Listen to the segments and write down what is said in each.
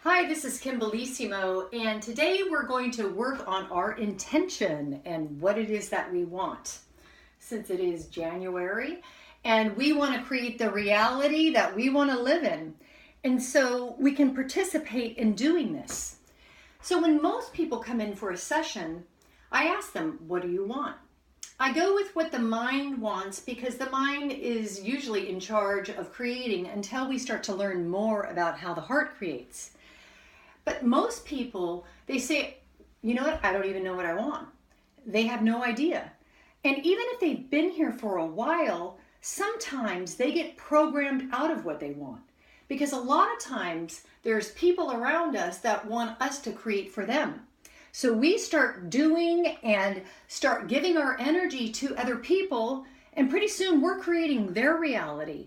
Hi, this is Kim Bellissimo, and today we're going to work on our intention and what it is that we want. Since it is January, and we want to create the reality that we want to live in. And so we can participate in doing this. So when most people come in for a session, I ask them, what do you want? I go with what the mind wants because the mind is usually in charge of creating until we start to learn more about how the heart creates. But most people, they say, you know what, I don't even know what I want. They have no idea. And even if they've been here for a while, sometimes they get programmed out of what they want. Because a lot of times there's people around us that want us to create for them. So we start doing and start giving our energy to other people, and pretty soon we're creating their reality.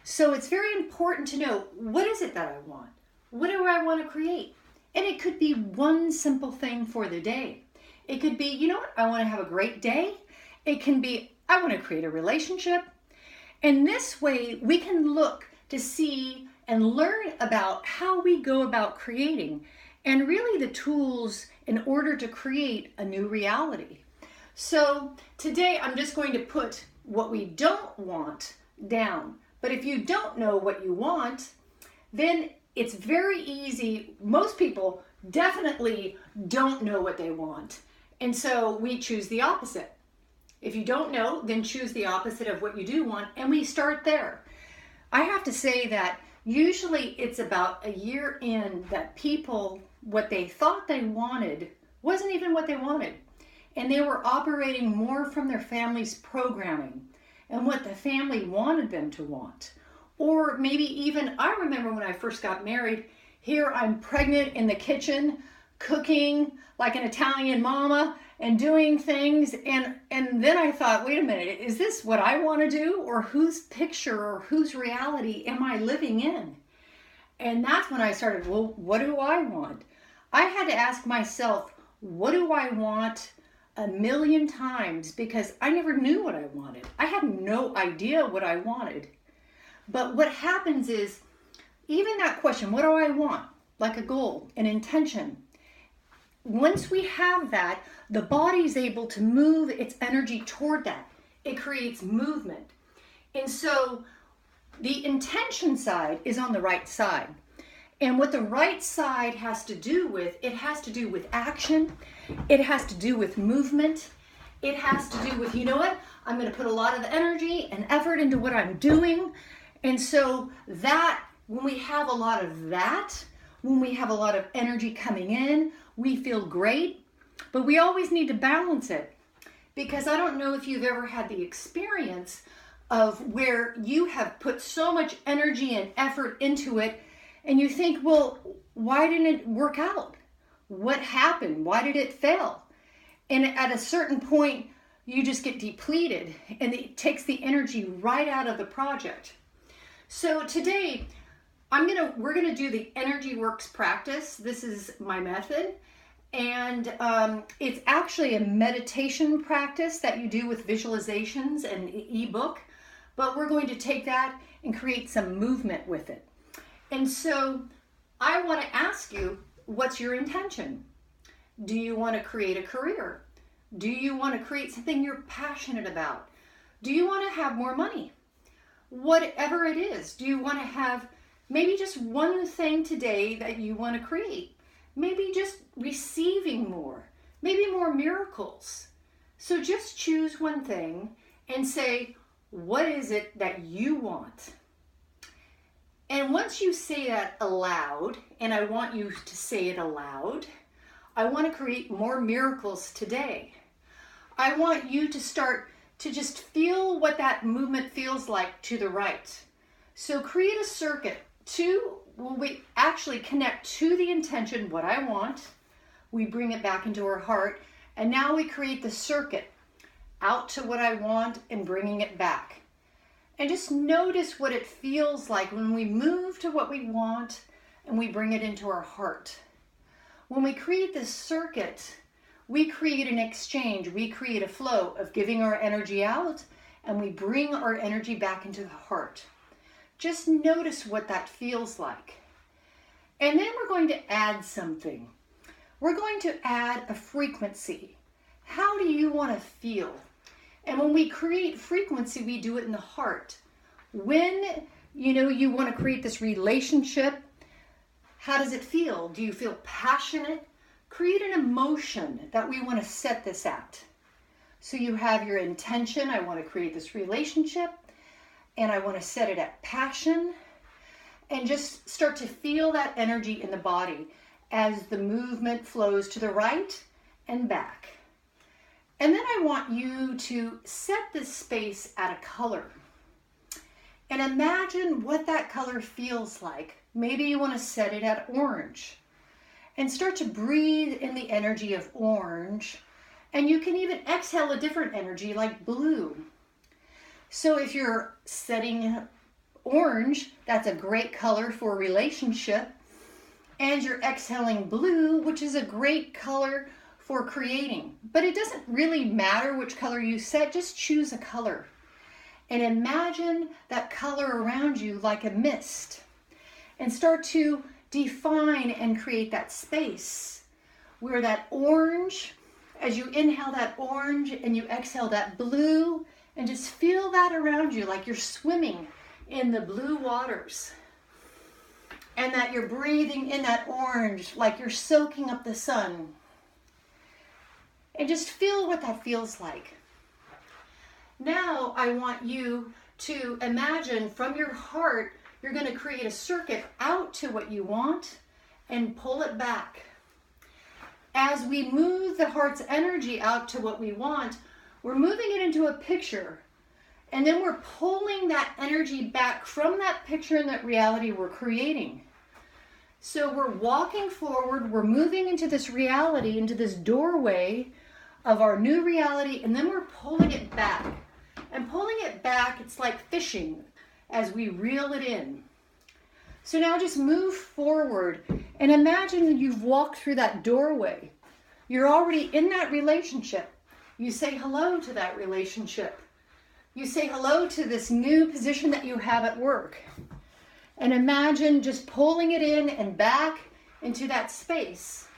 So it's very important to know, what is it that I want? What do I want to create? And it could be one simple thing for the day. It could be, you know what, I want to have a great day. It can be, I want to create a relationship. And this way we can look to see and learn about how we go about creating and really the tools in order to create a new reality. So today I'm just going to put what we don't want down. But if you don't know what you want, then it's very easy. Most people definitely don't know what they want. And so we choose the opposite. If you don't know, then choose the opposite of what you do want, and we start there. I have to say that usually it's about a year in that people, what they thought they wanted wasn't even what they wanted. And they were operating more from their family's programming and what the family wanted them to want. Or maybe even, I remember when I first got married, here I'm pregnant in the kitchen, cooking like an Italian mama and doing things. And then I thought, wait a minute, is this what I want to do? Or whose picture or whose reality am I living in? And that's when I started, well, what do I want? I had to ask myself, what do I want? A million times, because I never knew what I wanted. I had no idea what I wanted. But what happens is, even that question, what do I want? Like a goal, an intention. Once we have that, the body's able to move its energy toward that. It creates movement. And so the intention side is on the right side. And what the right side has to do with, it has to do with action. It has to do with movement. It has to do with, you know what? I'm going to put a lot of energy and effort into what I'm doing. And so that, when we have a lot of that, when we have a lot of energy coming in, we feel great, but we always need to balance it. Because I don't know if you've ever had the experience of where you have put so much energy and effort into it, and you think, well, why didn't it work out? What happened? Why did it fail? And at a certain point, you just get depleted, and it takes the energy right out of the project. So today, we're gonna do the Energy Works practice. This is my method, and it's actually a meditation practice that you do with visualizations and ebook. But we're going to take that and create some movement with it. And so I want to ask you, what's your intention? Do you want to create a career? Do you want to create something you're passionate about? Do you want to have more money? Whatever it is, do you want to have maybe just one thing today that you want to create? Maybe just receiving more, maybe more miracles. So just choose one thing and say, what is it that you want? And once you say that aloud, and I want you to say it aloud, I want to create more miracles today. I want you to start to just feel what that movement feels like to the right. So create a circuit we actually connect to the intention, what I want. We bring it back into our heart, and now we create the circuit out to what I want and bringing it back. And just notice what it feels like when we move to what we want and we bring it into our heart. When we create this circuit, we create an exchange, we create a flow of giving our energy out, and we bring our energy back into the heart. Just notice what that feels like. And then we're we're going to add something. We're going to add a frequency. How do you want to feel? And when we create frequency, we do it in the heart. When you want to create this relationship, how does it feel? Do you feel passionate? Create an emotion that we want to set this at. So you have your intention, I want to create this relationship, and I want to set it at passion, and just start to feel that energy in the body as the movement flows to the right and back. And then I want you to set this space at a color. And imagine what that color feels like. Maybe you want to set it at orange. And start to breathe in the energy of orange. And you can even exhale a different energy like blue. So if you're setting orange, that's a great color for a relationship. And you're exhaling blue, which is a great color for creating. But it doesn't really matter which color you set, just choose a color. And imagine that color around you like a mist. And start to define and create that space where that orange, as you inhale that orange and you exhale that blue, and just feel that around you like you're swimming in the blue waters. And that you're breathing in that orange like you're soaking up the sun. And just feel what that feels like. Now I want you to imagine from your heart, you're going to create a circuit out to what you want and pull it back. As we move the heart's energy out to what we want, we're moving it into a picture. And then we're pulling that energy back from that picture and that reality we're creating. So we're walking forward, we're moving into this reality, into this doorway of our new reality, and then we're pulling it back. And pulling it back, it's like fishing as we reel it in. So now just move forward and imagine you've walked through that doorway. You're already in that relationship. You say hello to that relationship. You say hello to this new position that you have at work. And imagine just pulling it in and back into that space.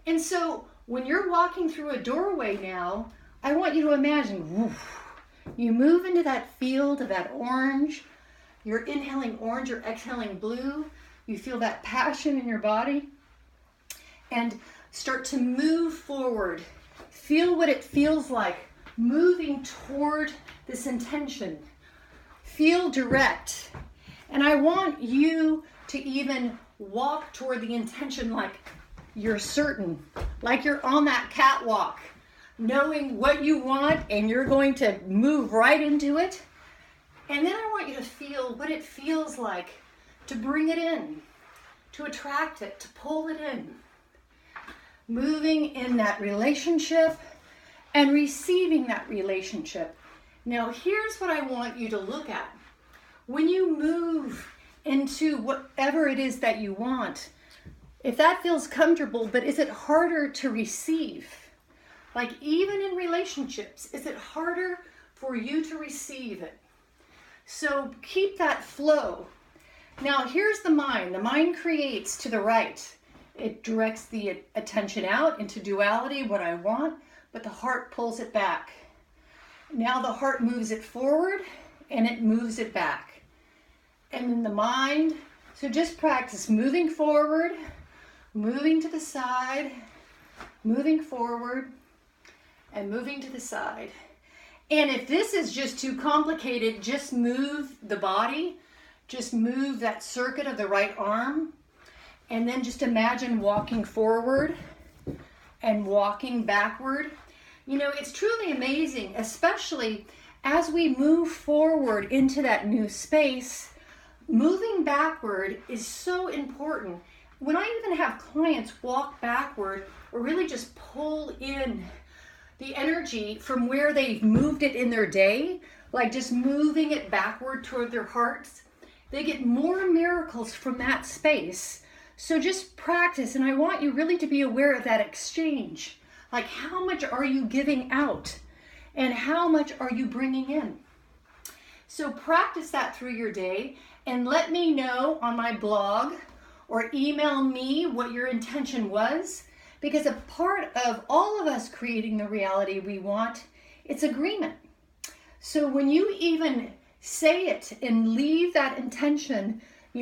And so when you're walking through a doorway now, I want you to imagine, woof, you move into that field of that orange. You're inhaling orange, you're exhaling blue. You feel that passion in your body. And start to move forward. Feel what it feels like moving toward this intention. Feel direct. And I want you to even walk toward the intention like you're certain, like you're on that catwalk, knowing what you want, and you're going to move right into it. And then I want you to feel what it feels like to bring it in, to attract it, to pull it in. Moving in that relationship and receiving that relationship. Now here's what I want you to look at. When you move into whatever it is that you want, if that feels comfortable, but is it harder to receive? Like even in relationships, is it harder for you to receive it? So keep that flow. Now here's the mind. The mind creates to the right. It directs the attention out into duality, what I want, but the heart pulls it back. Now the heart moves it forward and it moves it back. And then the mind, so just practice moving forward, moving to the side, moving forward, and moving to the side. And if this is just too complicated, just move the body, just move that circuit of the right arm, and then just imagine walking forward and walking backward. You know, it's truly amazing, especially as we move forward into that new space. Moving backward is so important. When I even have clients walk backward or really just pull in the energy from where they've moved it in their day, like just moving it backward toward their hearts, they get more miracles from that space. So just practice, and I want you really to be aware of that exchange. Like how much are you giving out and how much are you bringing in? So practice that through your day and let me know on my blog or email me what your intention was, because a part of all of us creating the reality we want, it's agreement. So when you even say it and leave that intention,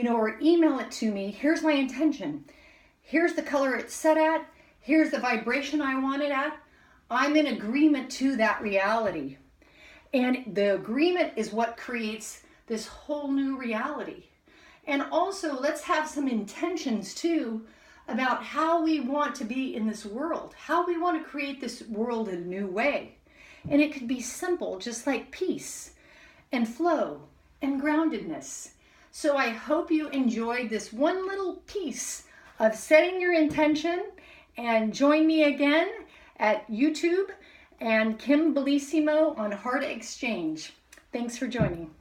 or email it to me, here's my intention. Here's the color it's set at. Here's the vibration I want it at. I'm in agreement to that reality. And the agreement is what creates this whole new reality. And also, let's have some intentions too about how we want to be in this world, how we want to create this world in a new way. And it could be simple, just like peace and flow and groundedness. So I hope you enjoyed this one little piece of setting your intention, and join me again at YouTube and Kim Bellissimo on Heart Exchange. Thanks for joining.